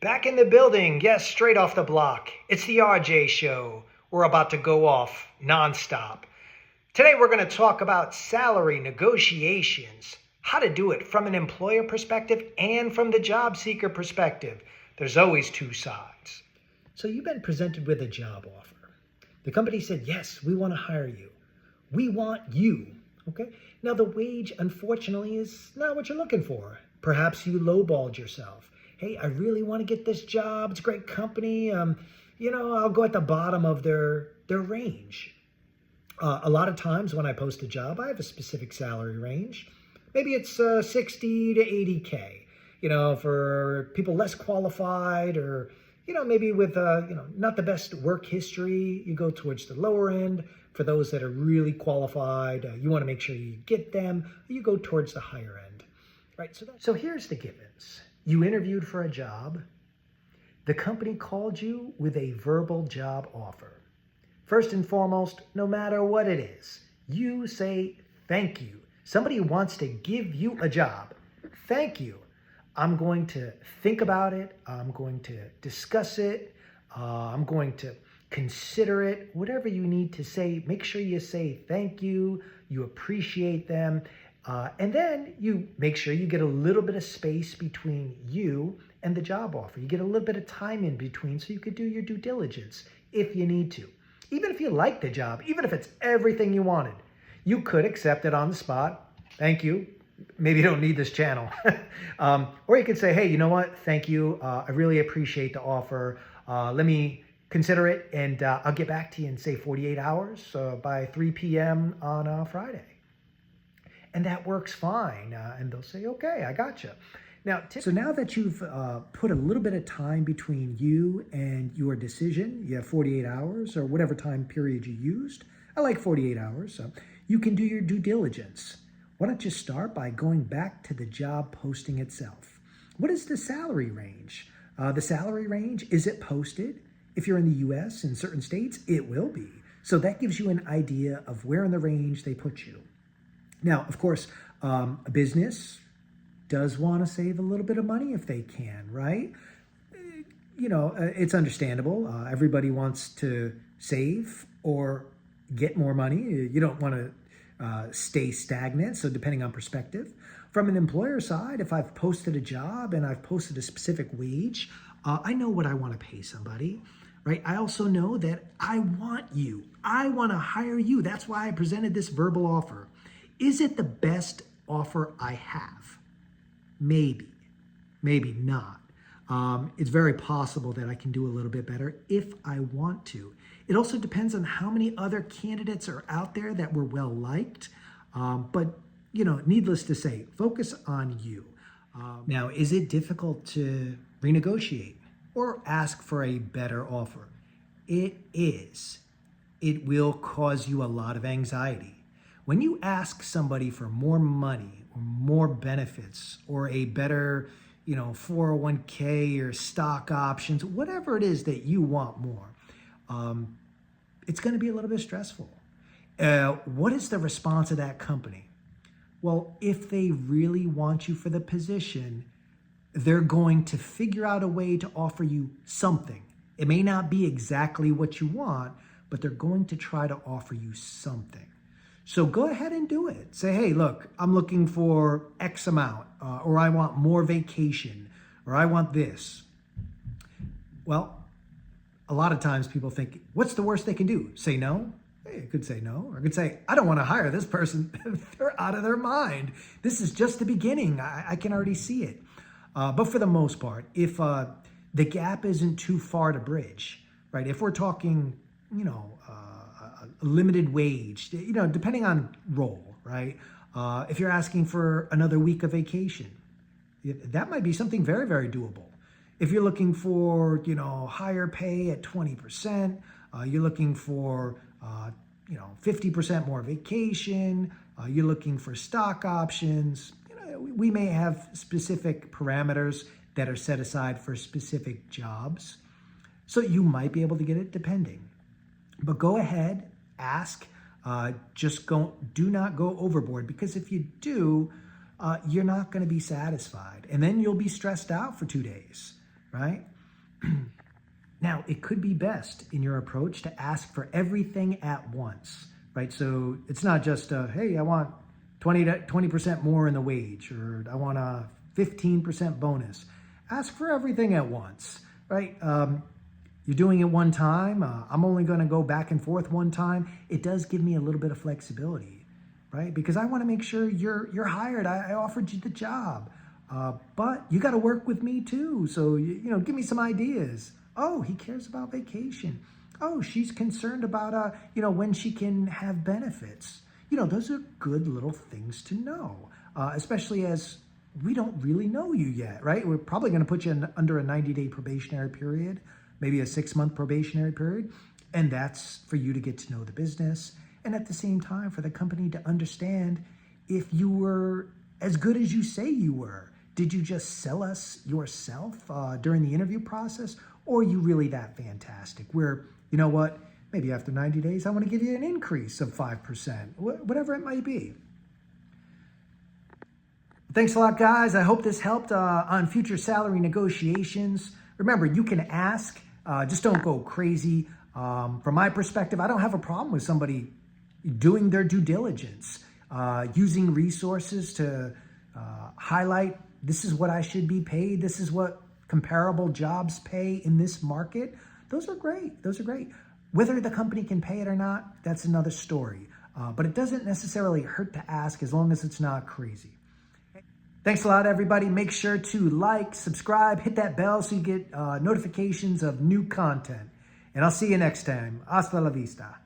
Back in the building, yes, straight off the block. It's the RJ Show. We're about to go off nonstop. Today we're going to talk about salary negotiations, how to do it from an employer perspective and from the job seeker perspective. There's always two sides. So you've been presented with a job offer. The company said, yes, we want to hire you. We want you. Okay. Now the wage, unfortunately, is not what you're looking for. Perhaps you lowballed yourself. Hey, I really want to get this job. It's a great company. I'll go at the bottom of their range. A lot of times when I post a job, I have a specific salary range. Maybe it's 60 to 80K, for people less qualified or, maybe with, not the best work history, you go towards the lower end. For those that are really qualified, you want to make sure you get them, you go towards the higher end, right? So here's the givens. You interviewed for a job. The company called you with a verbal job offer. First and foremost, no matter what it is, you say thank you. Somebody wants to give you a job. Thank you. I'm going to think about it. I'm going to discuss it. I'm going to consider it. Whatever you need to say, make sure you say thank you. You appreciate them. And then you make sure you get a little bit of space between you and the job offer. You get a little bit of time in between so you could do your due diligence if you need to. Even if you like the job, even if it's everything you wanted, you could accept it on the spot. Thank you. Maybe you don't need this channel. Or you could say, hey, you know what? Thank you. I really appreciate the offer. Let me consider it and I'll get back to you in, say, 48 hours by 3 p.m. on Friday. And that works fine. And they'll say, okay, I gotcha. So now that you've put a little bit of time between you and your decision, you have 48 hours or whatever time period you used. I like 48 hours. So you can do your due diligence. Why don't you start by going back to the job posting itself? What is the salary range? The salary range, is it posted? If you're in the US, in certain states, it will be. So that gives you an idea of where in the range they put you. Now, of course, a business does want to save a little bit of money if they can, right? It's understandable. Everybody wants to save or get more money. You don't want to stay stagnant. So depending on perspective. From an employer side, if I've posted a job and I've posted a specific wage, I know what I want to pay somebody, right? I also know that I want you. I want to hire you. That's why I presented this verbal offer. Is it the best offer I have? Maybe, maybe not. It's very possible that I can do a little bit better if I want to. It also depends on how many other candidates are out there that were well liked. But needless to say, focus on you. Now, is it difficult to renegotiate or ask for a better offer? It is. It will cause you a lot of anxiety. When you ask somebody for more money or more benefits or a better, 401k or stock options, whatever it is that you want more, it's going to be a little bit stressful. What is the response of that company? Well, if they really want you for the position, they're going to figure out a way to offer you something. It may not be exactly what you want, but they're going to try to offer you something. So go ahead and do it. Say, hey, look, I'm looking for X amount, or I want more vacation, or I want this. Well, a lot of times people think, what's the worst they can do? Say no? Hey, I could say no. Or I could say, I don't want to hire this person. They're out of their mind. This is just the beginning. I can already see it. But for the most part, if the gap isn't too far to bridge, right? If we're talking, limited wage, depending on role, right? If you're asking for another week of vacation, that might be something very, very doable. If you're looking for, higher pay at 20%, you're looking for, 50% more vacation, you're looking for stock options, we may have specific parameters that are set aside for specific jobs. So you might be able to get it depending. But go ahead, ask, do not go overboard, because if you do, you're not going to be satisfied. And then you'll be stressed out for 2 days. right? Now, it could be best in your approach to ask for everything at once, right? So it's not just, hey, I want 20% more in the wage, or I want a 15% bonus. Ask for everything at once, right? You're doing it one time. I'm only going to go back and forth one time. It does give me a little bit of flexibility, right? Because I want to make sure you're hired. I offered you the job, but you got to work with me too. So give me some ideas. Oh, he cares about vacation. Oh, she's concerned about when she can have benefits. Those are good little things to know, especially as we don't really know you yet, right? We're probably going to put you under a 90-day probationary period, maybe a 6-month probationary period. And that's for you to get to know the business. And at the same time, for the company to understand if you were as good as you say you were. Did you just sell us yourself during the interview process? Or are you really that fantastic where, maybe after 90 days, I want to give you an increase of 5%, whatever it might be. Thanks a lot, guys. I hope this helped on future salary negotiations. Remember, you can ask, just don't go crazy. From my perspective, I don't have a problem with somebody doing their due diligence, using resources to highlight, this is what I should be paid. This is what comparable jobs pay in this market. Those are great. Those are great. Whether the company can pay it or not, that's another story. But it doesn't necessarily hurt to ask as long as it's not crazy. Thanks a lot, everybody. Make sure to like, subscribe, hit that bell so you get notifications of new content. And I'll see you next time. Hasta la vista.